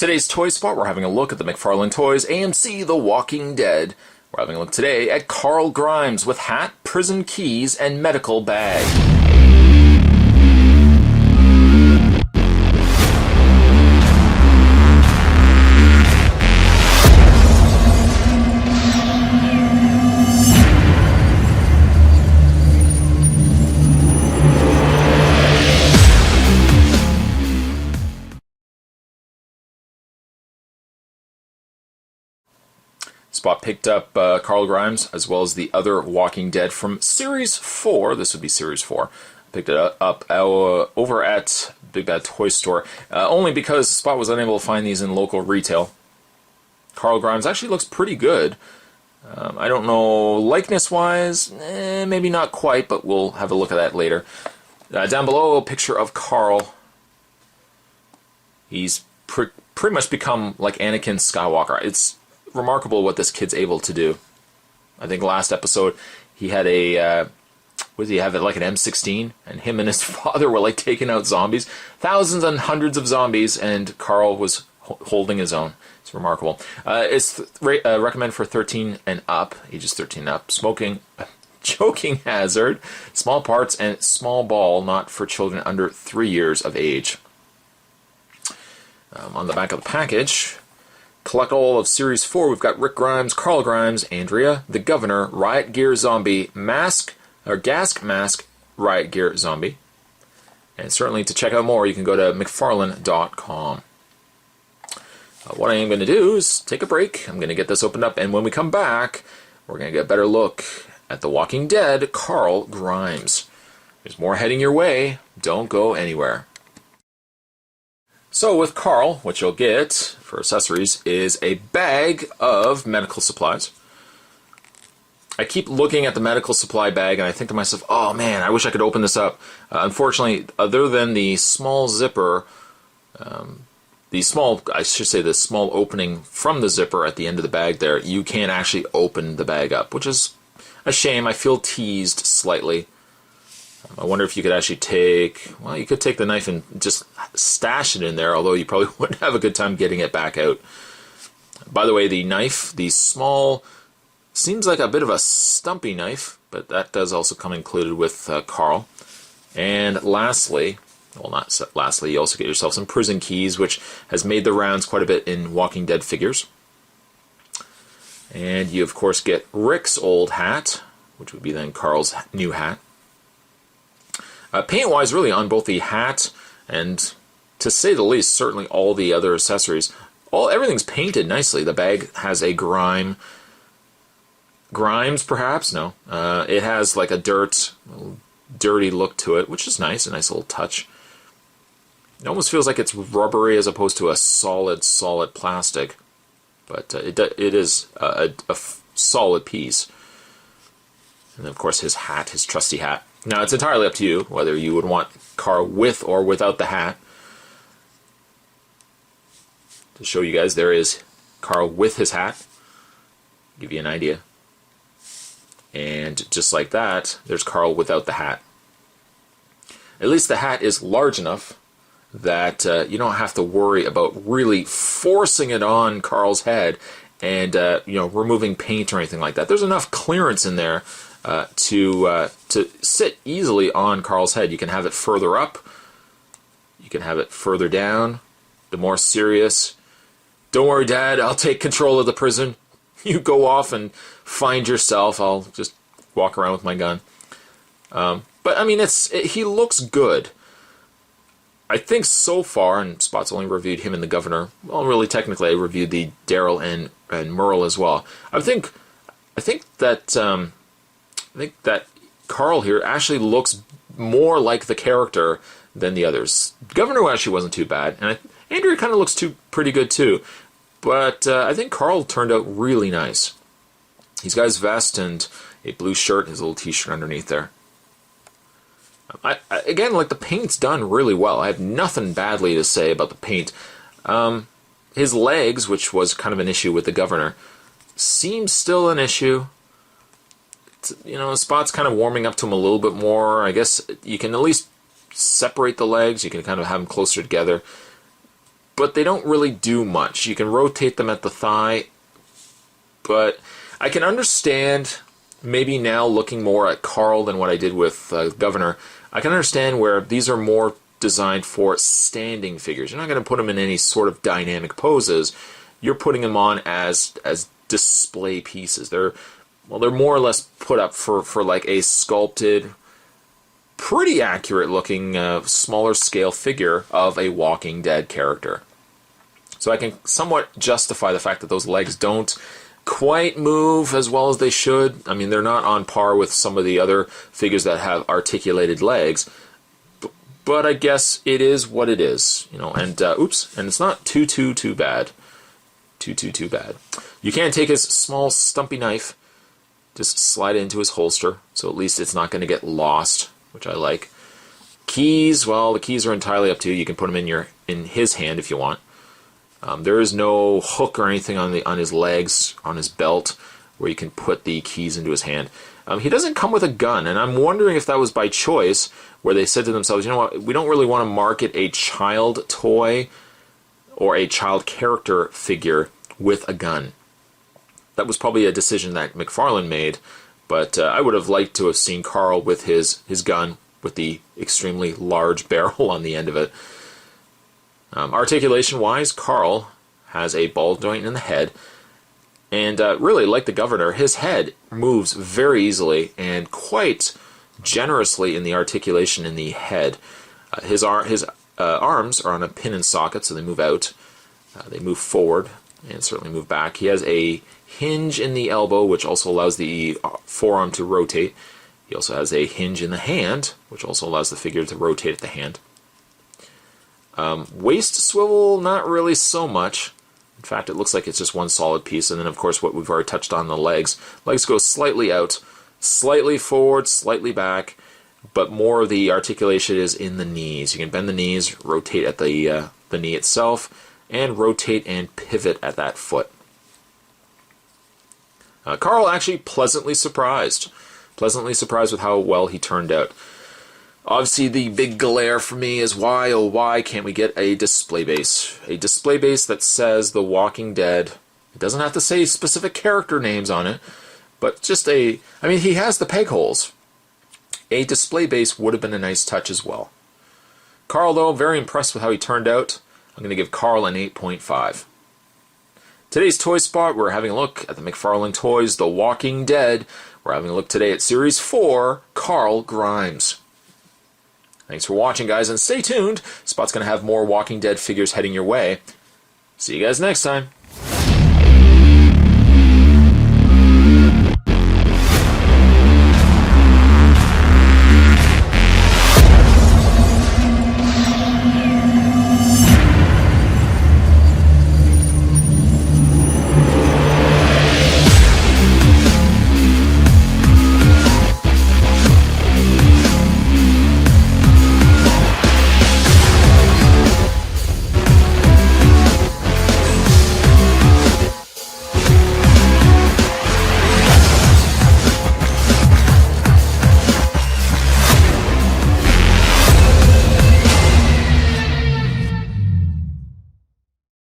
Today's Toy Spot, we're having a look at the McFarlane Toys AMC The Walking Dead. We're having a look today at Carl Grimes with hat, prison keys, and medical bag. Spot picked up Carl Grimes as well as the other Walking Dead from Series 4. This would be Series 4. Picked it up over at Big Bad Toy Store, only because Spot was unable to find these in local retail. Carl Grimes actually looks pretty good. I don't know, likeness-wise, maybe not quite, but we'll have a look at that later. Down below, a picture of Carl. He's pretty much become like Anakin Skywalker. It's remarkable what this kid's able to do. I think last episode he had a what did he have, like an M16, and him and his father were like taking out zombies, thousands and hundreds of zombies, and Carl was holding his own. It's remarkable. It's recommended for 13 and up, ages 13 and up. Smoking, choking hazard, small parts, and small ball, not for children under 3 years of age. On the back of the package, collect all of Series 4. We've got Rick Grimes, Carl Grimes, Andrea, the Governor, Riot Gear Zombie, Gas Mask, Riot Gear Zombie. And certainly to check out more, you can go to McFarlane.com. What I am going to do is take a break. I'm going to get this opened up, and when we come back, we're going to get a better look at The Walking Dead, Carl Grimes. There's more heading your way. Don't go anywhere. So with Carl, what you'll get for accessories is a bag of medical supplies. I keep looking at the medical supply bag and I think to myself, oh man, I wish I could open this up. Unfortunately, other than the small zipper, the small opening from the zipper at the end of the bag there, you can't actually open the bag up, which is a shame. I feel teased slightly. I wonder if you could actually you could take the knife and just stash it in there, although you probably wouldn't have a good time getting it back out. By the way, the knife, the small, seems like a bit of a stumpy knife, but that does also come included with Carl. And lastly, well, not lastly, you also get yourself some prison keys, which has made the rounds quite a bit in Walking Dead figures. And you, of course, get Rick's old hat, which would be then Carl's new hat. Paint-wise, really, on both the hat and, to say the least, certainly all the other accessories, everything's painted nicely. The bag has a Grimes, perhaps? No. It has like a dirty look to it, which is nice, a nice little touch. It almost feels like it's rubbery as opposed to a solid plastic, but it is a solid piece. And, of course, his hat, his trusty hat. Now, it's entirely up to you whether you would want Carl with or without the hat. To show you guys, there is Carl with his hat. Give you an idea. And just like that, there's Carl without the hat. At least the hat is large enough that you don't have to worry about really forcing it on Carl's head and removing paint or anything like that. There's enough clearance in there to sit easily on Carl's head. You can have it further up. You can have it further down. The more serious, don't worry, Dad, I'll take control of the prison. You go off and find yourself. I'll just walk around with my gun. But I mean, he looks good. I think so far, and Spot's only reviewed him and the Governor. Well, really, technically, I reviewed the Daryl and Merle as well. I think that Carl here actually looks more like the character than the others. Governor actually wasn't too bad, and Andrea kind of looks pretty good too. But I think Carl turned out really nice. He's got his vest and a blue shirt, his little t-shirt underneath there. Again, like, the paint's done really well. I have nothing badly to say about the paint. His legs, which was kind of an issue with the Governor, seems still an issue. Spot's kind of warming up to him a little bit more. I guess you can at least separate the legs. You can kind of have them closer together. but they don't really do much. You can rotate them at the thigh, but I can understand, maybe now looking more at Carl than what I did with Governor, I can understand where these are more designed for standing figures. You're not going to put them in any sort of dynamic poses. You're putting them on as display pieces. They're more or less put up for like a sculpted, pretty accurate looking smaller scale figure of a Walking Dead character. So I can somewhat justify the fact that those legs don't quite move as well as they should. I mean, they're not on par with some of the other figures that have articulated legs, but I guess it is what it is, you know. And oops, and it's not too bad. Too bad. You can take his small stumpy knife, just slide it into his holster, so at least it's not going to get lost, which I like. Keys, well, the keys are entirely up to you. You can put them in his hand if you want. There is no hook or anything on his legs, on his belt, where you can put the keys into his hand. He doesn't come with a gun, and I'm wondering if that was by choice, where they said to themselves, you know what, we don't really want to market a child toy or a child character figure with a gun. That was probably a decision that McFarlane made, but I would have liked to have seen Carl with his gun with the extremely large barrel on the end of it. Articulation-wise, Carl has a ball joint in the head, and really, like the Governor, his head moves very easily and quite generously in the articulation in the head. His arms are on a pin and socket, so they move out. They move forward and certainly move back. He has a hinge in the elbow, which also allows the forearm to rotate. He also has a hinge in the hand, which also allows the figure to rotate at the hand. Waist swivel, not really so much. In fact, it looks like it's just one solid piece. And then, of course, what we've already touched on, the legs. Legs go slightly out, slightly forward, slightly back, but more of the articulation is in the knees. You can bend the knees, rotate at the knee itself, and rotate and pivot at that foot. Carl actually pleasantly surprised with how well he turned out. Obviously, the big glare for me is why, oh why, can't we get a display base? A display base that says The Walking Dead. It doesn't have to say specific character names on it, but just I mean, he has the peg holes. A display base would have been a nice touch as well. Carl, though, very impressed with how he turned out. I'm going to give Carl an 8.5. Today's Toy Spot, we're having a look at the McFarlane Toys, The Walking Dead. We're having a look today at Series 4, Carl Grimes. Thanks for watching, guys, and stay tuned. Spot's going to have more Walking Dead figures heading your way. See you guys next time.